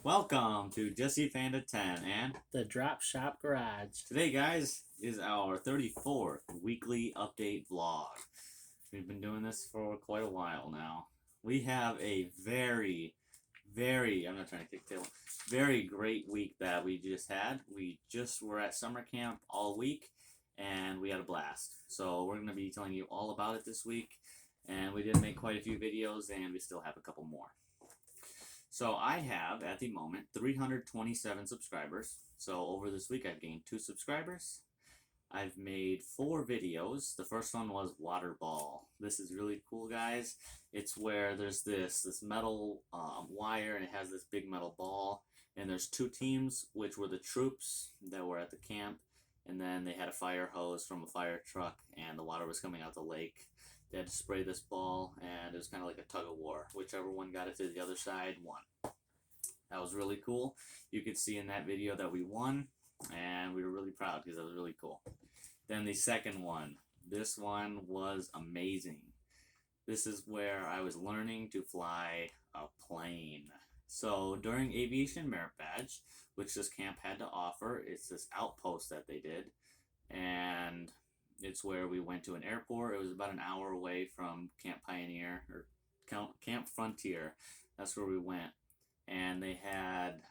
Welcome to Jesse Panda 10, and The Drop Shop Garage. today, guys, is our 34th weekly update vlog. We've been doing this for quite a while now. We have a I'm not trying to kick tail, very great week that we just had. We just were at summer camp all week, and we had a blast. So we're going to be telling you all about it this week, and we did make quite a few videos, and we still have a couple more. So I have, at the moment, 327 subscribers. So over this week, I've gained 2 subscribers. I've made 4 videos. The first one was water ball. This is really cool, guys. It's where there's this metal wire, and it has this big metal ball. And there's 2 teams, which were the troops that were at the camp. And then they had a fire hose from a fire truck, and the water was coming out the lake. They had to spray this ball, and it was kind of like a tug of war. Whichever one got it to the other side won. That was really cool. You could see in that video that we won, and we were really proud because that was really cool. Then the second one. This one was amazing. This is where I was learning to fly a plane. So during Aviation Merit Badge, which this camp had to offer, it's this outpost that they did, and it's where we went to an airport. It was about an hour away from Camp Pioneer or Camp Frontier. That's where we went, and they had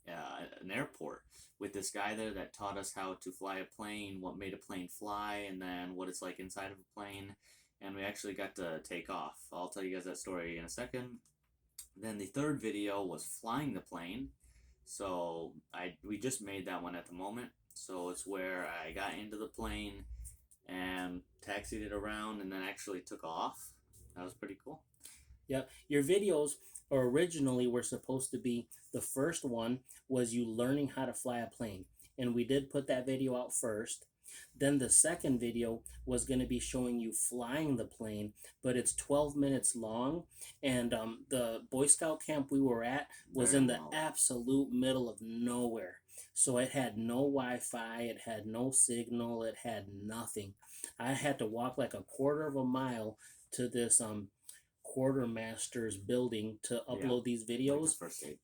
an airport with this guy there that taught us how to fly a plane, what made a plane fly, and then what it's like inside of a plane. And we actually got to take off. I'll tell you guys that story in a second. Then the third video was flying the plane. So we just made that one at the moment. So it's where I got into the plane and taxied it around and then actually took off. That was pretty cool. Yep. Your videos originally were supposed to be the first one was you learning how to fly a plane. And we did put that video out first. Then the second video was going to be showing you flying the plane, but it's 12 minutes long. And the Boy Scout camp we were at was in the absolute middle of nowhere. So it had no Wi-Fi, it had no signal, it had nothing. I had to walk like a quarter of a mile to this quartermaster's building to upload these videos.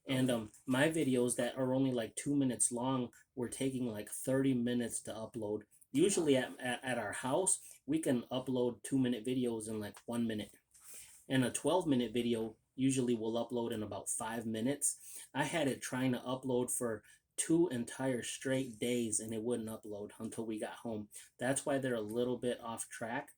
And my videos that are only like 2 minutes long were taking like 30 minutes to upload. Usually at our house, we can upload 2-minute videos in like 1 minute. And a 12-minute video usually will upload in about 5 minutes. I had it trying to upload for 2 entire straight days, and it wouldn't upload until we got home. That's why they're a little bit off track.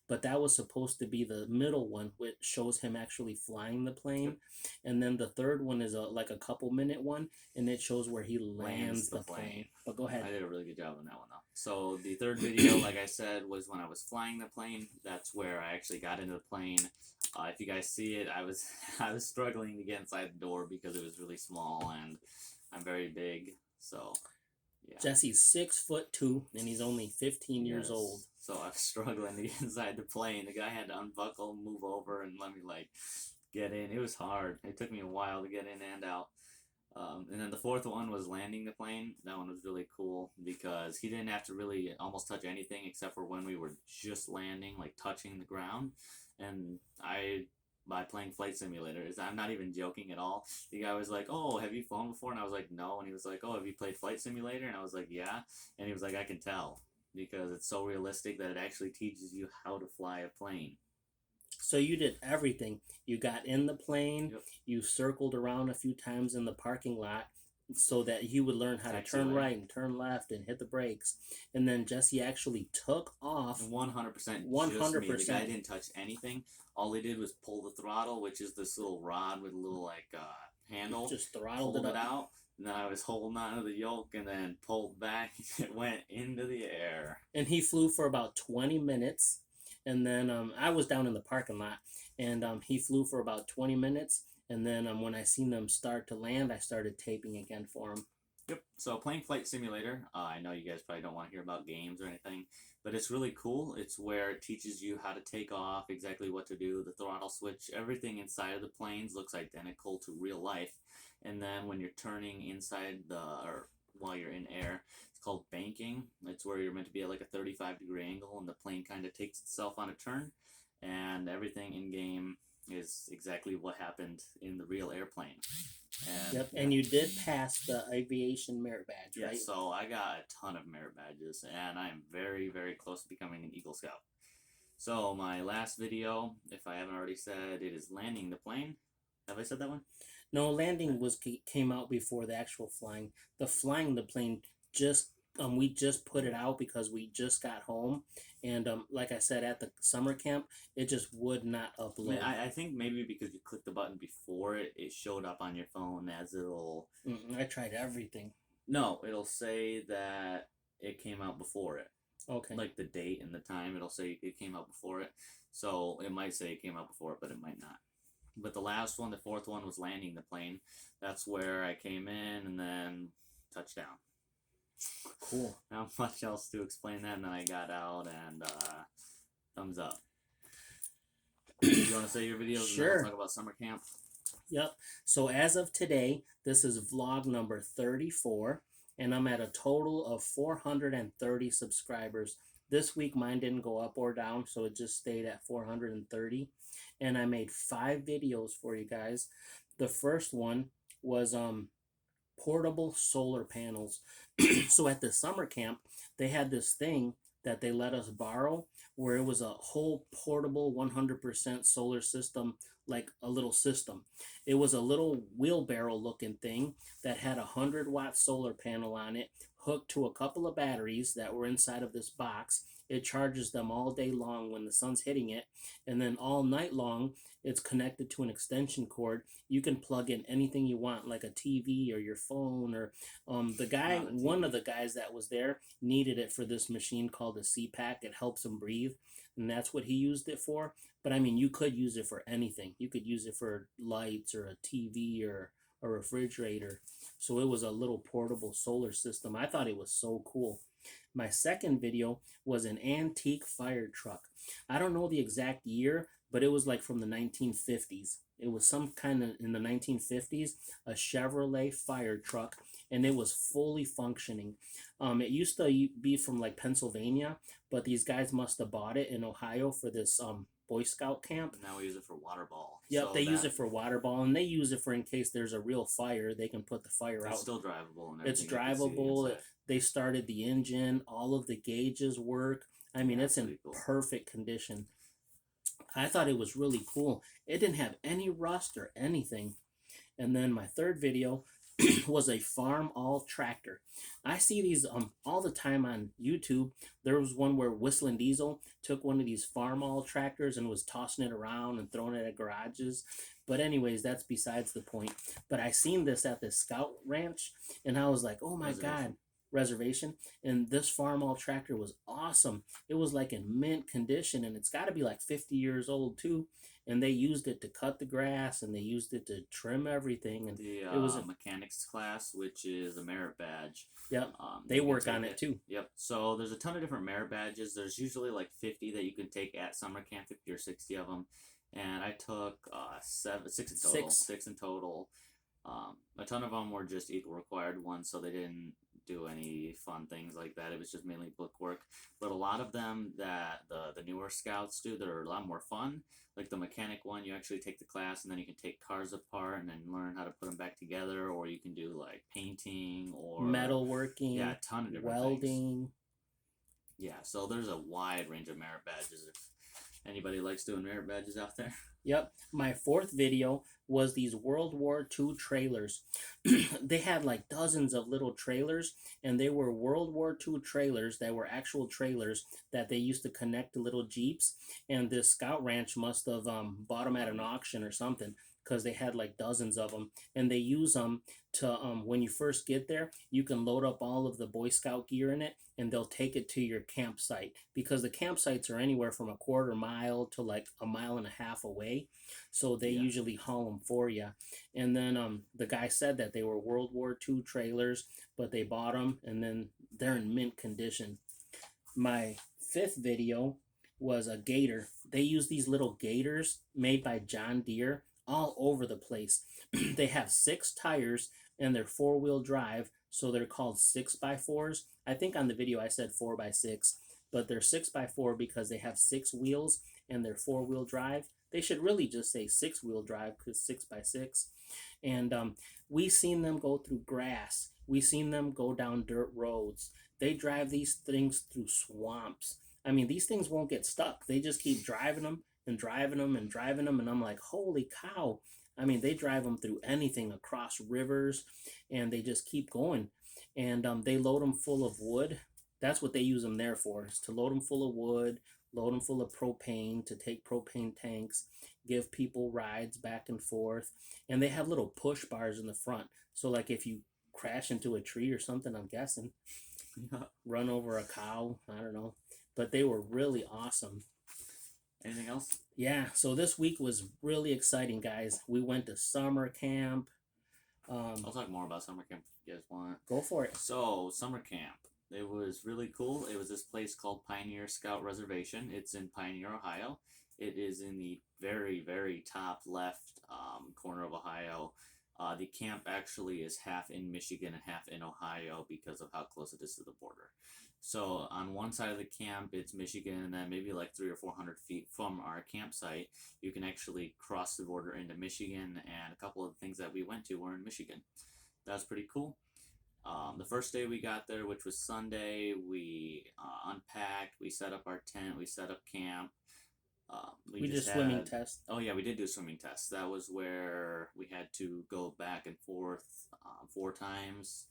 But that was supposed to be the middle one, which shows him actually flying the plane. And then the third one is like a couple minute one, and it shows where he lands the plane. But go ahead. I did a really good job on that one, though. So the third video, like I said, was when I was flying the plane. That's where I actually got into the plane. If you guys see it, I was struggling to get inside the door because it was really small, and I'm very big. So yeah. Jesse's 6'2", and he's only 15 years old. So I was struggling to get inside the plane. The guy had to unbuckle, move over, and let me get in. It was hard. It took me a while to get in and out. And then the fourth one was landing the plane. That one was really cool because he didn't have to really almost touch anything except for when we were just landing, like touching the ground. And by playing Flight Simulators, I'm not even joking at all. The guy was like, "Oh, have you flown before?" And I was like, "No." And he was like, "Oh, have you played Flight Simulator?" And I was like, "Yeah." And he was like, "I can tell because it's so realistic that it actually teaches you how to fly a plane." So you did everything. You got in the plane, you circled around a few times in the parking lot so that he would learn how to turn right and turn left and hit the brakes. And then Jesse actually took off. 100%. 100%. The guy didn't touch anything. All he did was pull the throttle, which is this little rod with a little handle. Just throttled it out. And then I was holding onto the yoke and then pulled back. It went into the air. And he flew for about 20 minutes. And then I was down in the parking lot, and he flew for about 20 minutes. And then when I seen them start to land, I started taping again for him. Yep. So playing Flight Simulator, I know you guys probably don't want to hear about games or anything, but it's really cool. It's where it teaches you how to take off, exactly what to do, the throttle switch, everything inside of the planes looks identical to real life. And then when you're turning inside or while you're in air, it's called banking. It's where you're meant to be at like a 35-degree angle, and the plane kind of takes itself on a turn, and everything in game is exactly what happened in the real airplane. Yep, and you did pass the aviation merit badge, yeah, right? so I got a ton of merit badges, and I'm very, very close to becoming an Eagle Scout. So my last video, if I haven't already said, it is landing the plane. Have I said that one? No, landing came out before the actual flying. The flying the plane just we just put it out because we just got home, and like I said at the summer camp, it just would not I upload. mean, I think maybe because you clicked the button before it showed up on your phone as it'll. I tried everything. No, it'll say that it came out before it. Okay. Like the date and the time, it'll say it came out before it. So it might say it came out before it, but it might not. But the last one, the fourth one, was landing the plane. That's where I came in and then touchdown. Cool. Not much else to explain that, and then I got out and thumbs up. You want to say your videos Sure. and then we'll talk about summer camp? Yep. So as of today, this is vlog number 34, and I'm at a total of 430 subscribers. This week mine didn't go up or down, so it just stayed at 430. And I made 5 videos for you guys. The first one was portable solar panels. So at the summer camp, they had this thing that they let us borrow where it was a whole portable 100% solar system, like a little system. It was a little wheelbarrow looking thing that had a 100-watt solar panel on it, hooked to a couple of batteries that were inside of this box. It charges them all day long when the sun's hitting it, and then all night long it's connected to an extension cord. You can plug in anything you want, like a TV or your phone, or the guy, one of the guys that was there needed it for this machine called a CPAC. It helps him breathe, and that's what he used it for. But I mean, you could use it for anything. You could use it for lights or a TV or a refrigerator. So it was a little portable solar system. I thought it was so cool. My second video was an antique fire truck. I don't know the exact year, but it was like from the 1950s. It was some kind of in the 1950s, a Chevrolet fire truck, and it was fully functioning. It used to be from like Pennsylvania, but these guys must have bought it in Ohio for this Boy Scout camp. Now we use it for water ball. Yep, so they use it for water ball, and they use it for in case there's a real fire, they can put the fire out. It's still drivable. And it's drivable. They started the engine. All of the gauges work. I mean, it's in perfect condition. I thought it was really cool. It didn't have any rust or anything. And then my third video was a farm all tractor. I see these all the time on YouTube. There was one where Whistling Diesel took one of these farm all tractors and was tossing it around and throwing it at garages. But anyways, that's besides the point. But I seen this at the Scout Ranch, and I was like, oh my God. Reservation. And this farm all tractor was awesome. It was like in mint condition, and it's got to be like 50 years old too. And they used it to cut the grass, and they used it to trim everything. And it was a mechanics class, which is a merit badge. Yep, they work on it too. Yep. So there's a ton of different merit badges. There's usually like 50 that you can take at summer camp, 50 or 60 of them. And I took six in total. A ton of them were just equal required ones, so they didn't do any fun things like that. It was just mainly book work. But a lot of them that the newer scouts do, they're a lot more fun. Like the mechanic one, you actually take the class and then you can take cars apart and then learn how to put them back together, or you can do like painting or metalworking. Yeah, a ton of different welding. Things. Yeah, so there's a wide range of merit badges if anybody likes doing merit badges out there. Yep. My fourth video was these World War II trailers. They had like dozens of little trailers, and they were World War II trailers that were actual trailers that they used to connect to little Jeeps. And this Scout Ranch must have bought them at an auction or something, because they had like dozens of them, and they use them to when you first get there, you can load up all of the Boy Scout gear in it, and they'll take it to your campsite, because the campsites are anywhere from a quarter mile to like a mile and a half away, so they usually haul them for you. And then the guy said that they were World War II trailers, but they bought them, and then they're in mint condition. My fifth video was a gator. They use these little gators made by John Deere all over the place. They have 6 tires, and they're 4-wheel drive, so they're called 6x4s. I think on the video I said 4x6, but they're 6x4 because they have 6 wheels, and they're 4-wheel drive. They should really just say 6-wheel drive because 6x6. And we seen them go through grass. We seen them go down dirt roads. They drive these things through swamps. I mean, these things won't get stuck. They just keep driving them and driving them and driving them. And I'm like, holy cow. I mean, they drive them through anything, across rivers, and they just keep going. And they load them full of wood. That's what they use them there for, is to load them full of wood, load them full of propane, to take propane tanks, give people rides back and forth. And they have little push bars in the front. So, like, if you crash into a tree or something, I'm guessing, run over a cow, I don't know. But they were really awesome. Anything else? Yeah, so this week was really exciting, guys. We went to summer camp. I'll talk more about summer camp if you guys want. Go for it. So, summer camp. It was really cool. It was this place called Pioneer Scout Reservation. It's in Pioneer, Ohio. It is in the very, very top left corner of Ohio. The camp actually is half in Michigan and half in Ohio because of how close it is to the border. So on one side of the camp, it's Michigan, and then maybe like 300 or 400 feet from our campsite, you can actually cross the border into Michigan, and a couple of the things that we went to were in Michigan. That was pretty cool. The first day we got there, which was Sunday, we unpacked, we set up our tent, we set up camp. We did a swimming test. Oh yeah, we did do a swimming test. That was where we had to go back and forth 4 times.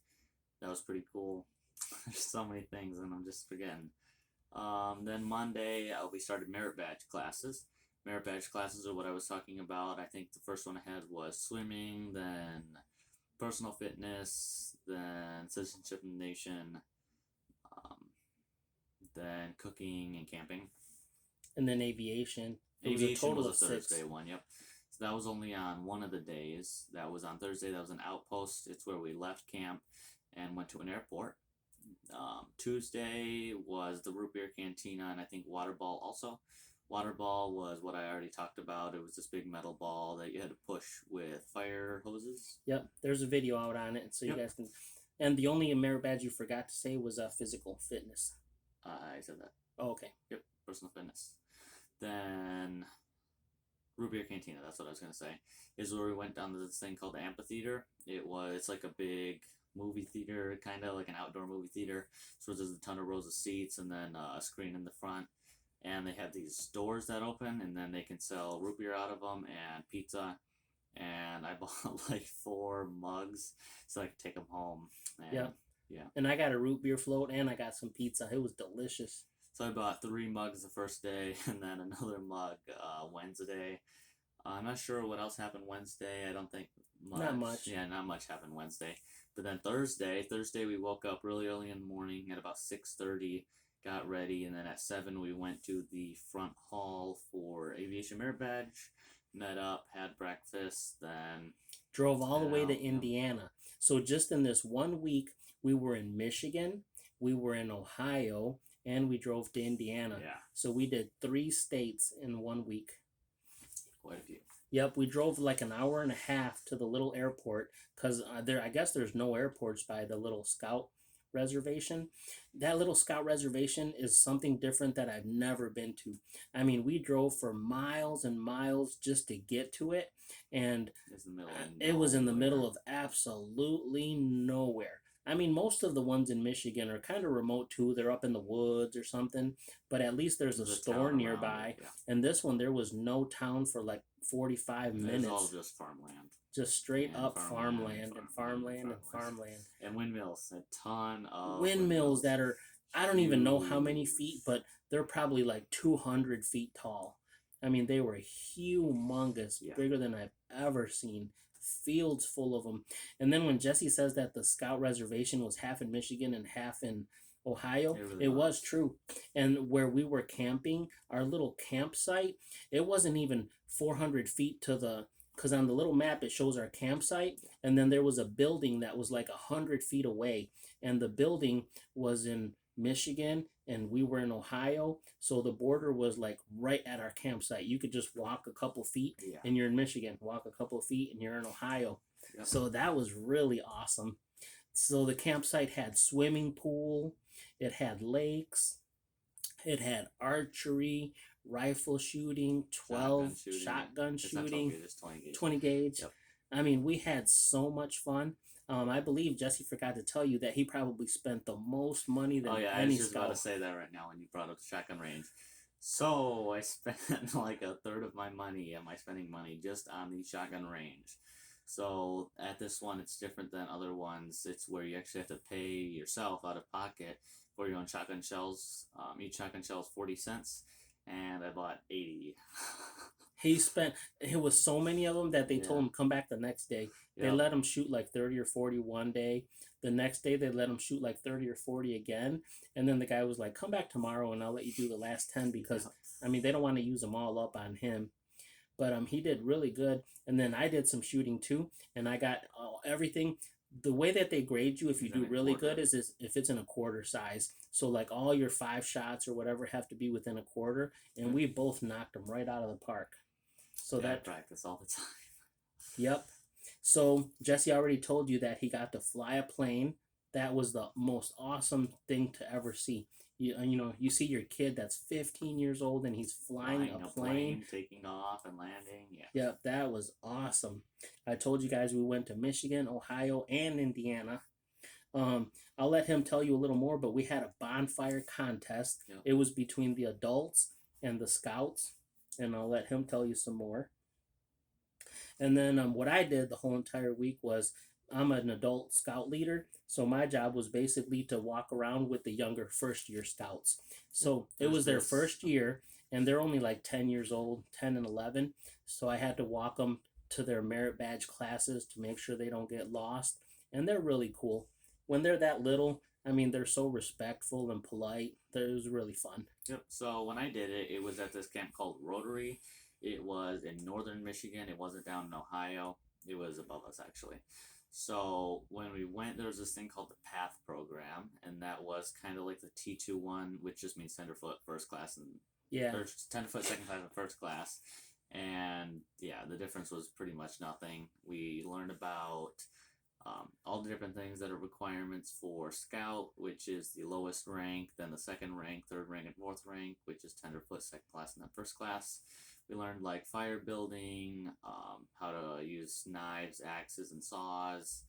That was pretty cool. There's so many things, and I'm just forgetting. Then Monday, we started merit badge classes. Merit badge classes are what I was talking about. I think the first one I had was swimming, then personal fitness, then citizenship in the nation, then cooking and camping. And then aviation. Aviation was a Thursday one, yep. So that was only on one of the days. That was on Thursday. That was an outpost. It's where we left camp and went to an airport. Tuesday was the root beer cantina and I think water ball also. Water ball was what I already talked about. It was this big metal ball that you had to push with fire hoses. Yep, there's a video out on it, so you guys can. And the only merit badge you forgot to say was physical fitness. I said that. Oh, okay. Yep, personal fitness. Then root beer cantina, that's what I was going to say, is where we went down to this thing called the amphitheater. It's like a big movie theater, kind of like an outdoor movie theater. So there's a ton of rows of seats and then a screen in the front. And they have these doors that open, and then they can sell root beer out of them and pizza. And I bought like 4 mugs so I could take them home. And, yeah. And I got a root beer float, and I got some pizza. It was delicious. So I bought 3 mugs the first day, and then another mug Wednesday. I'm not sure what else happened Wednesday. I don't think much. Not much. Yeah, not much happened Wednesday. But then Thursday we woke up really early in the morning at about 6:30, got ready, and then at 7 we went to the front hall for Aviation Merit Badge, met up, had breakfast, then drove all the way to Indiana. So just in this 1 week, we were in Michigan, we were in Ohio, and we drove to Indiana. Yeah. So we did 3 states in 1 week. Quite a few. Yep, we drove like an hour and a half to the little airport because I guess there's no airports by the little Scout reservation. That little Scout reservation is something different that I've never been to. I mean, we drove for miles and miles just to get to it, and it was in the middle of absolutely nowhere. I mean, most of the ones in Michigan are kind of remote too. They're up in the woods or something, but at least there's a store nearby. And this one, there was no town for like 45 minutes. It's all just farmland. Just straight up farmland and farmland and farmland. And windmills, a ton of windmills that are, I don't even know how many feet, but they're probably like 200 feet tall. I mean, they were humongous, bigger than I've ever seen. Fields full of them. And then when Jesse says that the Scout reservation was half in Michigan and half in Ohio, it was true. And where we were camping, our little campsite, it wasn't even 400 feet to the, because on the little map it shows our campsite, and then there was a building that was like 100 feet away, and the building was in Michigan and we were in Ohio, so the border was like right at our campsite. You could just walk a couple feet and you're in Michigan, walk a couple of feet and you're in Ohio. So that was really awesome. So the campsite had swimming pool, it had lakes, it had archery, rifle shooting, 12 shotgun It's not 12 shooting, gauge, it's 20 gauge. 20 gauge. Yep. I mean, we had so much fun. I believe Jesse forgot to tell you that he probably spent the most money than Oh yeah, I any was just about to scout. say that right now when you brought up the shotgun range. So I spent like a third of my money, my spending money, just on the shotgun range. So at this one, it's different than other ones. It's where you actually have to pay yourself out of pocket for your own shotgun shells. Each shotgun shell is 40 cents, and I bought 80. He spent, it was so many of them that they told Yeah. him come back the next day. They Yep. let him shoot like 30 or 40 one day. The next day they let him shoot like 30 or 40 again. And then the guy was like, come back tomorrow and I'll let you do the last 10 because, Yep. I mean, they don't want to use them all up on him. But he did really good. And then I did some shooting too. And I got everything. The way that they grade you if you It's in do a really quarter. good is if it's in a quarter size. So like all your 5 shots or whatever have to be within a quarter. And we both knocked them right out of the park. So Yeah, I that, practice all the time. yep. So Jesse already told you that he got to fly a plane. That was the most awesome thing to ever see. You know, you see your kid that's 15 years old and he's flying a plane. Taking off and landing. Yeah. Yep, that was awesome. I told you guys we went to Michigan, Ohio, and Indiana. I'll let him tell you a little more, but we had a bonfire contest. Yep. It was between the adults and the scouts, and I'll let him tell you some more. And then what I did the whole entire week was I'm an adult scout leader, so my job was basically to walk around with the younger first year scouts. So it was their first year, and they're only like 10 years old, 10 and 11. So I had to walk them to their merit badge classes to make sure they don't get lost. And they're really cool. When they're that little, I mean, they're so respectful and polite. It was really fun. Yep. So when I did it, it was at this camp called Rotary. It was in northern Michigan. It wasn't down in Ohio. It was above us actually. So when we went, there was this thing called the PATH program, and that was kind of like the T2 one, which just means tenderfoot first class and Yeah. or tenderfoot second class and first class. And yeah, the difference was pretty much nothing. We learned about all the different things that are requirements for scout, which is the lowest rank, then the second rank, third rank, and fourth rank, which is tenderfoot, second class, and then first class. We learned like fire building, how to use knives, axes, and saws,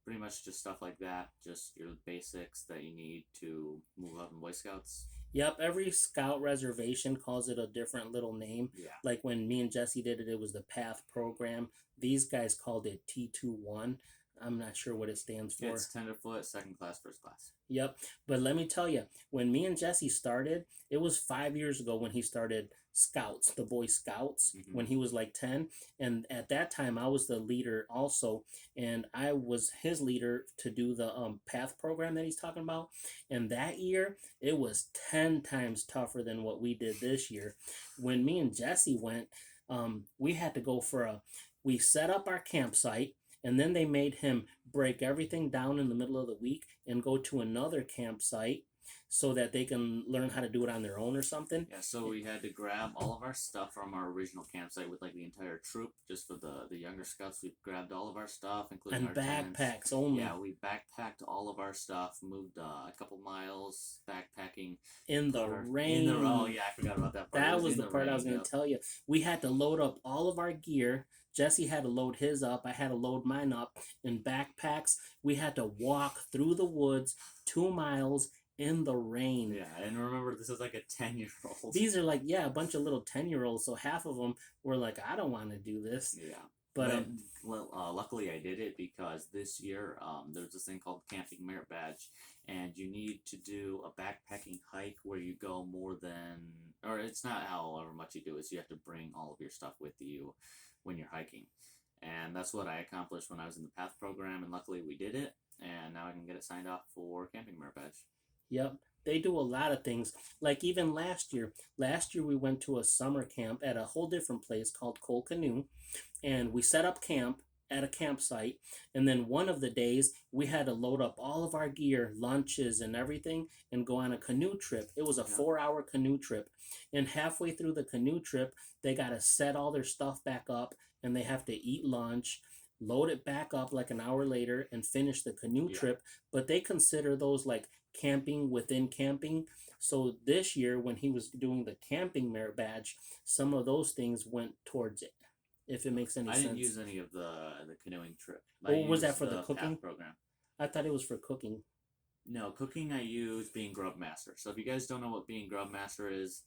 pretty much just stuff like that. Just your basics that you need to move up in Boy Scouts. Yep, every scout reservation calls it a different little name. Yeah. Like when me and Jesse did it, it was the PATH program. These guys called it T21. I'm not sure what it stands for. It's tenderfoot, second class, first class. Yep. But let me tell you, when me and Jesse started, it was 5 years ago when he started Scouts, the Boy Scouts, when he was like 10. And at that time, I was the leader also. And I was his leader to do the PATH program that he's talking about. And that year, it was 10 times tougher than what we did this year. When me and Jesse went, we had to go we set up our campsite. And then they made him break everything down in the middle of the week and go to another campsite so that they can learn how to do it on their own or something. Yeah, so we had to grab all of our stuff from our original campsite with like the entire troop. Just for the younger scouts, we grabbed all of our stuff, including And our backpacks tents. only. Yeah, we backpacked all of our stuff, moved a couple miles backpacking In the rain. Oh yeah, I forgot about that part. That was the part I was going to tell you. We had to load up all of our gear. Jesse had to load his up. I had to load mine up in backpacks. We had to walk through the woods 2 miles in the rain. Yeah, and remember, this is like a 10-year-old. These are like, yeah, a bunch of little 10-year-olds. So half of them were like, I don't want to do this. Yeah. But luckily I did it because this year there's this thing called Camping Merit Badge, and you need to do a backpacking hike where you go more than, or it's not however much you do, is you have to bring all of your stuff with you when you're hiking. And that's what I accomplished when I was in the PATH program, and luckily we did it, and now I can get it signed off for Camping Merit Badge. Yep. They do a lot of things. Like even last year we went to a summer camp at a whole different place called Coal Canoe, and we set up camp at a campsite, and then one of the days we had to load up all of our gear, lunches and everything, and go on a canoe trip. It was a 4-hour canoe trip, and halfway through the canoe trip they got to set all their stuff back up, and they have to eat lunch. load it back up like an hour later, and finish the canoe Yeah. trip. But they consider those like camping within camping. So this year, when he was doing the camping merit badge, some of those things went towards it. If it makes any I sense. didn't use any of the canoeing trip. I Or was that used for the the cooking? PATH program. I thought it was for cooking. No, cooking I use being grub master. So if you guys don't know what being grub master is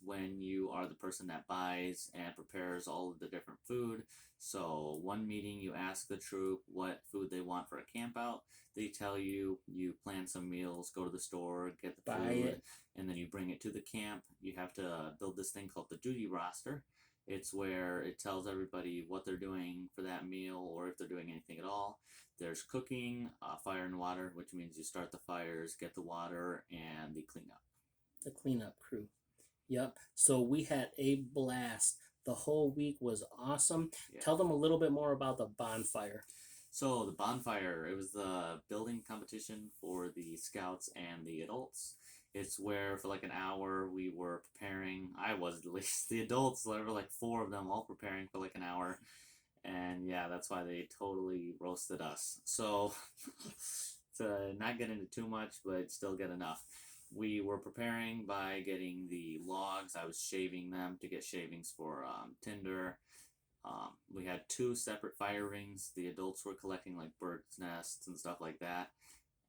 when you are the person that buys and prepares all of the different food. So one meeting you ask the troop what food they want for a camp out. They tell you, you plan some meals, go to the store, get the Buy food, it. and then you bring it to the camp. You have to build this thing called the duty roster. It's where it tells everybody what they're doing for that meal or if they're doing anything at all. There's cooking, fire and water, which means you start the fires, get the water, and the cleanup. The cleanup crew. Yep. So we had a blast. The whole week was awesome. Yeah. Tell them a little bit more about the bonfire. So the bonfire, it was the building competition for the scouts and the adults. It's where for like an hour we were preparing. I was at least. The adults, there were like 4 of them all preparing for like an hour. And yeah, that's why they totally roasted us. So to not get into too much, but still get enough. We were preparing by getting the logs. I was shaving them to get shavings for tinder. We had 2 separate fire rings. The adults were collecting like birds' nests and stuff like that.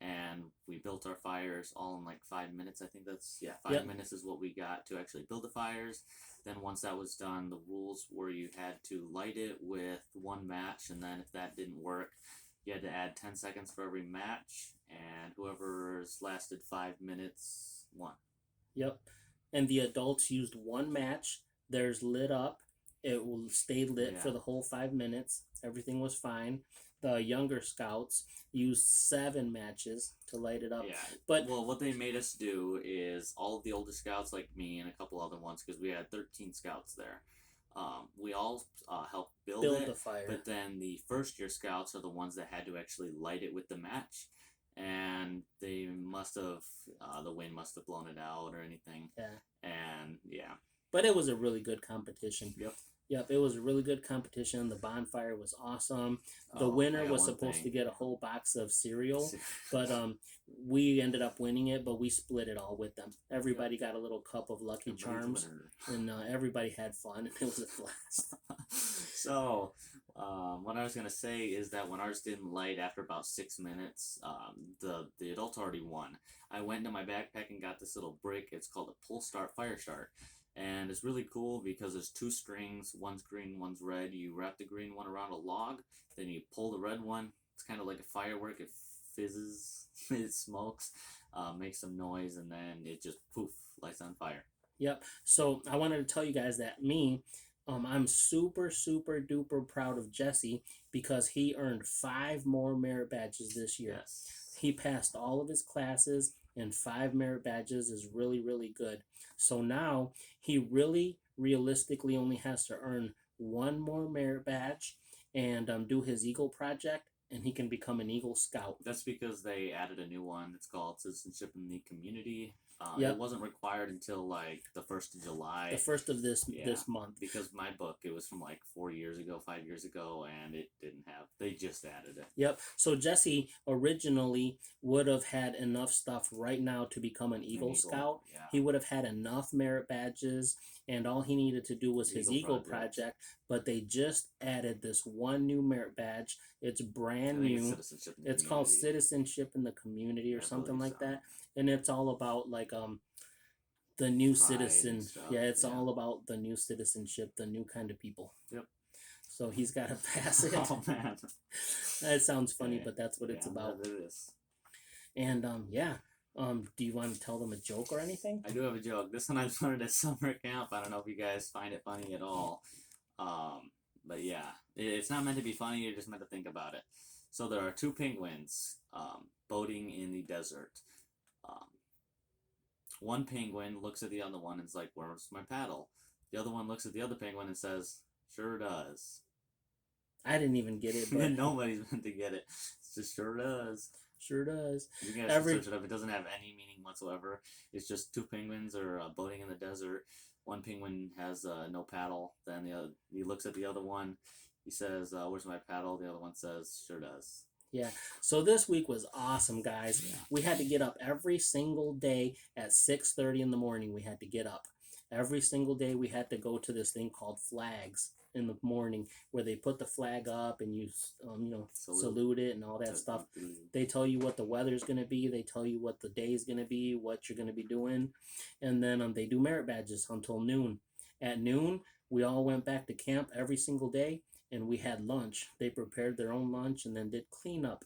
And we built our fires all in like 5 minutes. I think that's, 5 minutes is what we got to actually build the fires. Then once that was done, the rules were you had to light it with 1 match. And then if that didn't work, you had to add 10 seconds for every match. And whoever's lasted 5 minutes won. Yep. And the adults used 1 match. Theirs lit up. It will stay lit for the whole 5 minutes. Everything was fine. The younger scouts used 7 matches to light it up. Yeah. But well, what they made us do is all of the older scouts, like me and a couple other ones, because we had 13 scouts there. We all helped build it, the fire. But then the first year scouts are the ones that had to actually light it with the match, and they must have the wind must have blown it out or anything. Yeah. And yeah. But it was a really good competition. Yep. Yep, it was a really good competition. The bonfire was awesome. The winner was supposed to get a whole box of cereal, but we ended up winning it, but we split it all with them. Everybody got a little cup of Lucky Charms, and everybody had fun, and it was a blast. So, what I was going to say is that when ours didn't light after about 6 minutes, the adults already won. I went into my backpack and got this little brick. It's called a pull start fire start. And it's really cool because there's 2 strings, one's green, one's red. You wrap the green one around a log, then you pull the red one. It's kind of like a firework. It fizzes, it smokes, makes some noise, and then it just poof, lights on fire. Yep. So I wanted to tell you guys that I'm super, super duper proud of Jesse because he earned 5 more merit badges this year. Yes. He passed all of his classes, and 5 merit badges is really, really good. So now he really realistically only has to earn 1 more merit badge and do his Eagle project, and he can become an Eagle Scout. That's because they added a new one. It's called Citizenship in the Community. Yep. It wasn't required until like the 1st of July. The 1st of this month. Because my book, it was from like 5 years ago, and it didn't have. They just added it. Yep. So Jesse originally would have had enough stuff right now to become an Eagle Scout. Yeah. He would have had enough merit badges, and all he needed to do was his Eagle project. But they just added this 1 new merit badge. It's brand new. It's called Citizenship in the Community or something like that. And it's all about like the new citizen. Yeah, it's all about the new citizenship, the new kind of people. Yep. So he's got to pass it. Oh man, that sounds funny, but that's what it's about. It is. And do you want to tell them a joke or anything? I do have a joke. This one I learned at summer camp. I don't know if you guys find it funny at all. But yeah, it's not meant to be funny. You're just meant to think about it. So there are 2 penguins boating in the desert. One penguin looks at the other one and is like, "Where's my paddle?" The other one looks at the other penguin and says, "Sure does." I didn't even get it, but nobody's meant to get it. It's just sure does. Sure does. You guys can search it up. It doesn't have any meaning whatsoever. It's just 2 penguins are boating in the desert. One penguin has no paddle. Then he looks at the other one. He says, "Where's my paddle?" The other one says, "Sure does." Yeah. So this week was awesome, guys. Yeah. We had to get up every single day at 6:30 in the morning. We had to get up. Every single day we had to go to this thing called flags in the morning where they put the flag up and you salute it and all that stuff. They tell you what the weather's going to be. They tell you what the day's going to be, what you're going to be doing. And then they do merit badges until noon. At noon, we all went back to camp every single day and we had lunch. They prepared their own lunch and then did cleanup.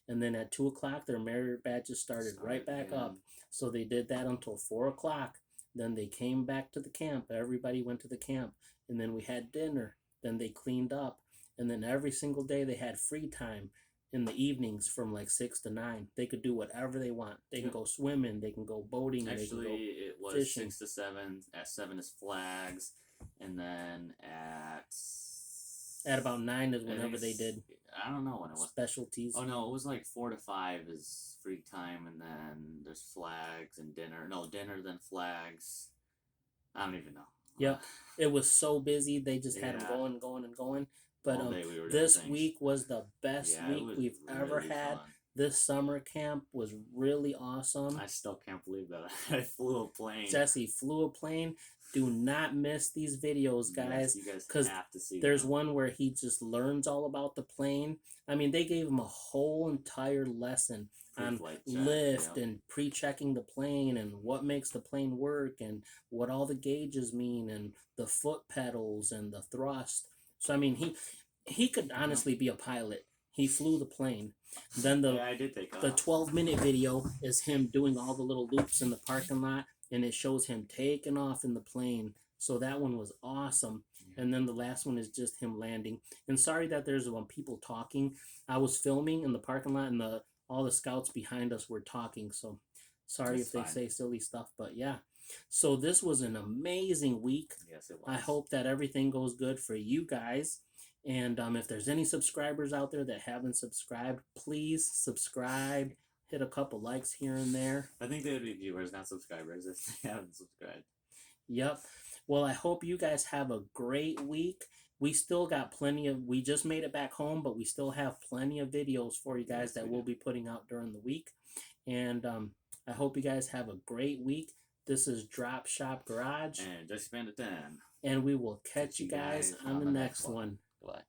And then at 2 o'clock, their merit badges started right back up. So they did that until 4 o'clock. Then they came back to the camp. Everybody went to the camp. And then we had dinner. Then they cleaned up. And then every single day they had free time in the evenings from like 6 to 9. They could do whatever they want. They can go swimming. They can go boating. Actually, they can go it was fishing. 6 to 7. At 7 is flags. And then at about 9 is whenever they did. I don't know when it was. Specialties. Oh no, it was like 4 to 5 is free time, and then there's flags and dinner. No, dinner then flags. I don't even know. Yep, it was so busy. They just had them going. But this week was the best week we've ever had. Fun. This summer camp was really awesome. I still can't believe that I flew a plane. Jesse flew a plane. Do not miss these videos, guys. Yes, you guys have to see there's them. one where he just learns all about the plane. I mean, they gave him a whole entire lesson on lift and pre-checking the plane and what makes the plane work and what all the gauges mean and the foot pedals and the thrust. So I mean, he could honestly be a pilot. He flew the plane. Then the 12-minute video is him doing all the little loops in the parking lot, and it shows him taking off in the plane. So that one was awesome. And then the last one is just him landing. And sorry that there's people talking. I was filming in the parking lot, and all the scouts behind us were talking. So sorry if they say silly stuff, but yeah. So this was an amazing week. Yes, it was. I hope that everything goes good for you guys. And if there's any subscribers out there that haven't subscribed, please subscribe. Hit a couple likes here and there. I think they would be viewers, not subscribers, if they haven't subscribed. Yep. Well, I hope you guys have a great week. We still got we just made it back home, but we still have plenty of videos for you guys that we'll be putting out during the week. And I hope you guys have a great week. This is Drop Shop Garage. And Jesse Bandit 10. And we will catch you guys on the next one. Goodbye.